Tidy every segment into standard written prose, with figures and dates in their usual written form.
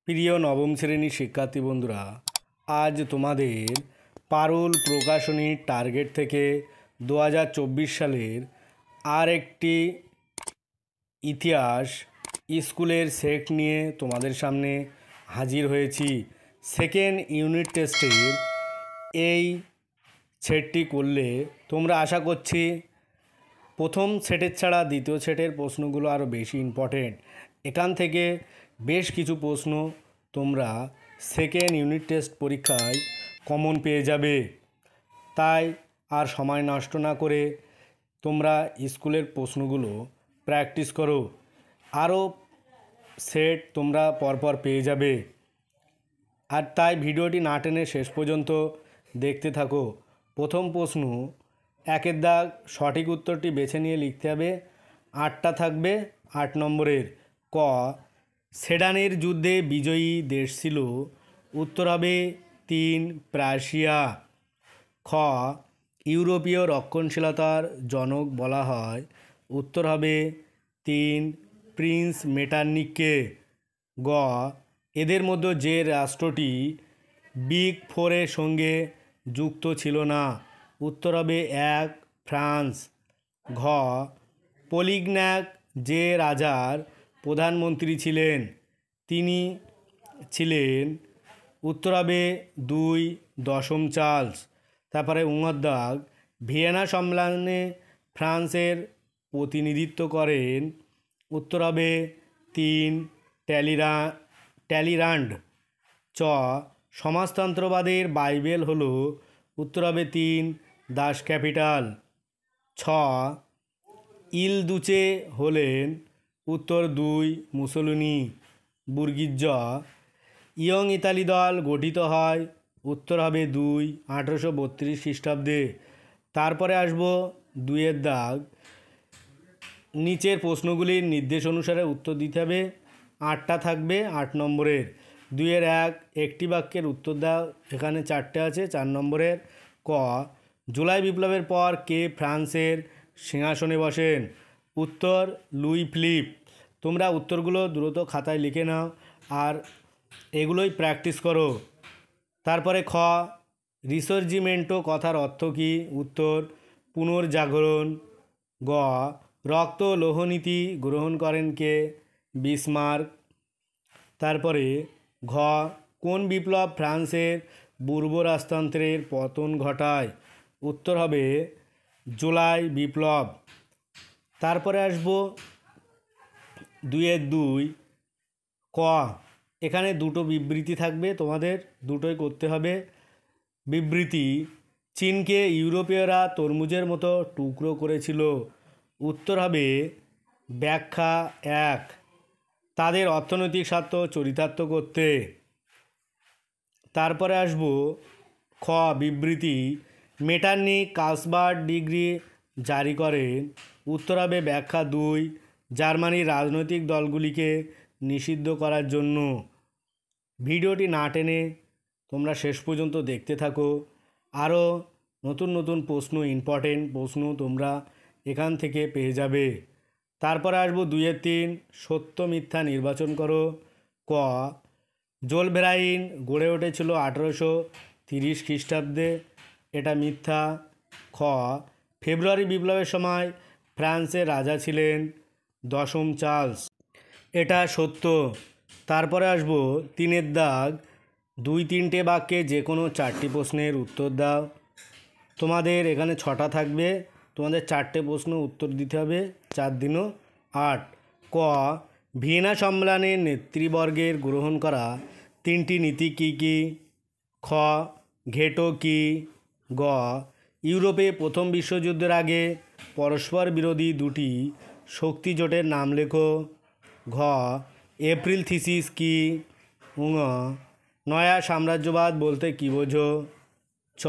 প্রিয় নবম শ্রেণীর শিক্ষার্থী বন্ধুরা, আজ তোমাদের পারুল প্রকাশনী টার্গেট থেকে 2024 সালের আর একটি ইতিহাস স্কুলের সেট নিয়ে তোমাদের সামনে হাজির হয়েছি। সেকেন্ড ইউনিট টেস্টের এই সেটটি করলে তোমরা আশা করছি প্রথম সেটের ছাড়া দ্বিতীয় সেটের প্রশ্নগুলো আরও বেশি ইম্পর্টেন্ট। এখান থেকে বেশ কিছু প্রশ্ন তোমরা সেকেন্ড ইউনিট টেস্ট পরীক্ষায় কমন পেয়ে যাবে। তাই আর সময় নষ্ট না করে তোমরা স্কুলের প্রশ্নগুলো প্র্যাকটিস করো। আরও সেট তোমরা পরপর পেয়ে যাবে। আর তাই ভিডিওটি না টেনে শেষ পর্যন্ত দেখতে থাকো। প্রথম প্রশ্ন, একের দাগ সঠিক উত্তরটি বেছে নিয়ে লিখতে হবে। 8টা থাকবে 8 নম্বরের। ক, সেডানের যুদ্ধে বিজয়ী দেশ ছিল। উত্তর হবে 3 প্রাশিয়া। খ, ইউরোপীয় রক্ষণশীলতার জনক বলা হয়। উত্তর হবে 3 প্রিন্স মেটার্নিককে। গ, এদের মধ্যে যে রাষ্ট্রটি বিগ ফোরের সঙ্গে যুক্ত ছিল না। উত্তর হবে 1 ফ্রান্স। ঘ, পলিগন্যাক যে রাজার প্রধানমন্ত্রী ছিলেন তিনি ছিলেন। উত্তর হবে 2 দশম চার্লস। তারপরে দাগ, ভিয়েনা সম্মেলনে ফ্রান্সের প্রতিনিধিত্ব করেন। উত্তর হবে 3 ট্যালিরান্ড। চ, সমাজতন্ত্রবাদের বাইবেল হলো। উত্তর হবে 3 দাস ক্যাপিটাল। ছ, ইল দুচে হলেন। উত্তর 2 মুসোলিনি বুর্গিজ। ইয়ং ইতালি দল গঠিত হয়। উত্তর হবে 2 1832 খ্রিস্টাব্দে। তারপরে আসবো 2-এর দাগ, নিচের প্রশ্নগুলির নির্দেশ অনুসারে উত্তর দিতে হবে। 8টা থাকবে 8 নম্বরের। 2-এর 1 একটি বাক্যের উত্তর দাও। এখানে 4টে আছে 4 নম্বরের। ক, জুলাই বিপ্লবের পর কে ফ্রান্সের সিংহাসনে বসেন। উত্তর লুই ফিলিপ। তোমরা উত্তরগুলো দ্রুত খাতায় লিখে নাও আর এগুলোই প্র্যাকটিস করো। তারপরে খ, রিসার্জিমেন্টো কথার অর্থ কী। উত্তর পুনর্জাগরণ। গ, রক্ত লৌহনীতি গ্রহণ করেন কে। বিসমার্ক। তারপরে ঘ, কোন বিপ্লব ফ্রান্সের পূর্ব রাজতন্ত্রের পতন ঘটায়। উত্তর হবে জুলাই বিপ্লব। তারপরে আসবো 2-এর 2। ক, এখানে দুটো বিবৃতি থাকবে, তোমাদের দুটোই করতে হবে। বিবৃতি, চীনকে ইউরোপীয়রা তরমুজের মতো টুকরো করেছিল। উত্তর হবে ব্যাখ্যা 1 তাদের অর্থনৈতিক স্বার্থ চরিতার্থ করতে। তারপরে আসবো খ, বিবৃতি, মেটার্নিক কার্লসবাদ ডিগ্রি জারি করেন। উত্তর হবে ব্যাখ্যা 2 জার্মানির রাজনৈতিক দলগুলিকে নিষিদ্ধ করার জন্য। ভিডিওটি না টেনে তোমরা শেষ পর্যন্ত দেখতে থাকো। আরও নতুন নতুন প্রশ্ন, ইম্পর্টেন্ট প্রশ্ন তোমরা এখান থেকে পেয়ে যাবে। তারপরে আসবো 2-এর 3, সত্য মিথ্যা নির্বাচন করো। ক, জোলভেরাইন গড়ে উঠেছিল 1830 খ্রিস্টাব্দে। এটা মিথ্যা। খ, ফেব্রুয়ারি বিপ্লবের সময় ফ্রান্সের রাজা ছিলেন দশম চার্লস। এটা সত্য। তারপরে আসবো 3-এর দাগ, 2-3টে বাক্যে যে কোনো 4টি প্রশ্নের উত্তর দাও। তোমাদের এখানে 6টা থাকবে, তোমাদের 4টে প্রশ্ন উত্তর দিতে হবে। 4 দিনও 8। ক, ভিয়েনা সম্মেলনের নেতৃবর্গের গ্রহণ করা 3টি নীতি কী কী। খ, ঘেটো কী। গ, ইউরোপে প্রথম বিশ্বযুদ্ধের আগে পরস্পর বিরোধী 2টি শক্তি জোটের নাম লেখো। ঘ, এপ্রিল থিসিস কী। ঙ, নয়া সাম্রাজ্যবাদ বলতে কী বোঝো। চ,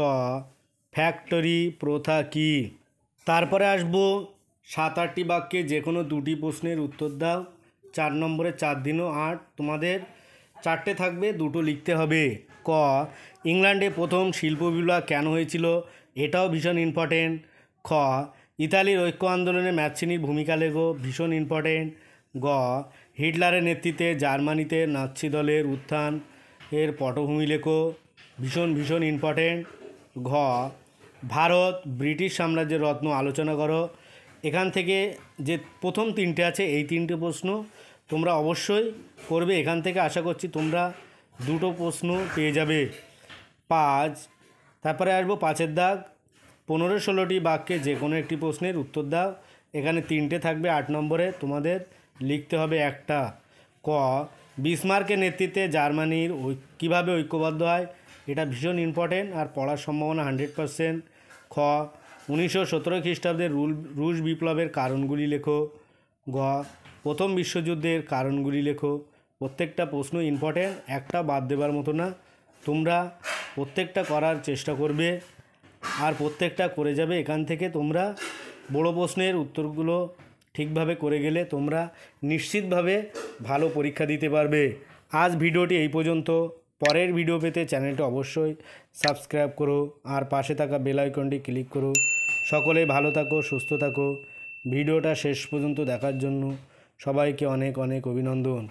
ফ্যাক্টরি প্রথা কী। তারপরে আসবো 7-8টি বাক্যে যে কোনো 2টি প্রশ্নের উত্তর দাও। 4 নম্বরে 4 দিনও 8। তোমাদের 4টে থাকবে, 2টো লিখতে হবে। ক, ইংল্যান্ডে প্রথম শিল্প বিপ্লব কেন হয়েছিল, এটাও ভীষণ ইম্পর্টেন্ট। খ, ইতালির ঐক্য আন্দোলনে ম্যাথসিনির ভূমিকা লেখো, ভীষণ ইম্পর্টেন্ট। গ, হিটলারের নেতৃত্বে জার্মানিতে নাৎসি দলের উত্থান এর পটভূমি লেখো, ভীষণ ইম্পর্টেন্ট। ঘ, ভারত ব্রিটিশ সাম্রাজ্যের রত্ন আলোচনা করো। এখান থেকে যে প্রথম তিনটে আছে এই তিনটে প্রশ্ন তোমরা অবশ্যই করবে। এখান থেকে আশা করছি তোমরা দুটো প্রশ্ন পেয়ে যাবে। 5, তারপরে আসবো 5-এর দাগ, 15-16টি বাক্যে যে কোনো একটি প্রশ্নের উত্তর দাও। এখানে তিনটে থাকবে, 8 নম্বরে তোমাদের লিখতে হবে একটা। ক, বিসমার্কের নেতৃত্বে জার্মানির কীভাবে ঐক্যবদ্ধ হয়, এটা ভীষণ ইম্পর্টেন্ট আর পড়ার সম্ভাবনা 100%। খ, 1917 খ্রিস্টাব্দের রুশ বিপ্লবের কারণগুলি লেখো। গ, প্রথম বিশ্বযুদ্ধের কারণগুলি লেখো। প্রত্যেকটা প্রশ্ন ইম্পর্টেন্ট, একটা বাদ দেবার মতো না। তোমরা প্রত্যেকটা করার চেষ্টা করবে আর প্রত্যেকটা করে যাবে। এখান থেকে তোমরা বড় প্রশ্নের উত্তরগুলো ঠিকভাবে করে গেলে তোমরা নিশ্চিতভাবে ভালো পরীক্ষা দিতে পারবে। আজ ভিডিওটি এই পর্যন্ত। পরের ভিডিও পেতে চ্যানেলটি অবশ্যই সাবস্ক্রাইব করো আর পাশে থাকা বেল আইকনটি ক্লিক করো। সকলে ভালো থাকো, সুস্থ থাকো। ভিডিওটা শেষ পর্যন্ত দেখার জন্য সবাইকে অনেক অভিনন্দন।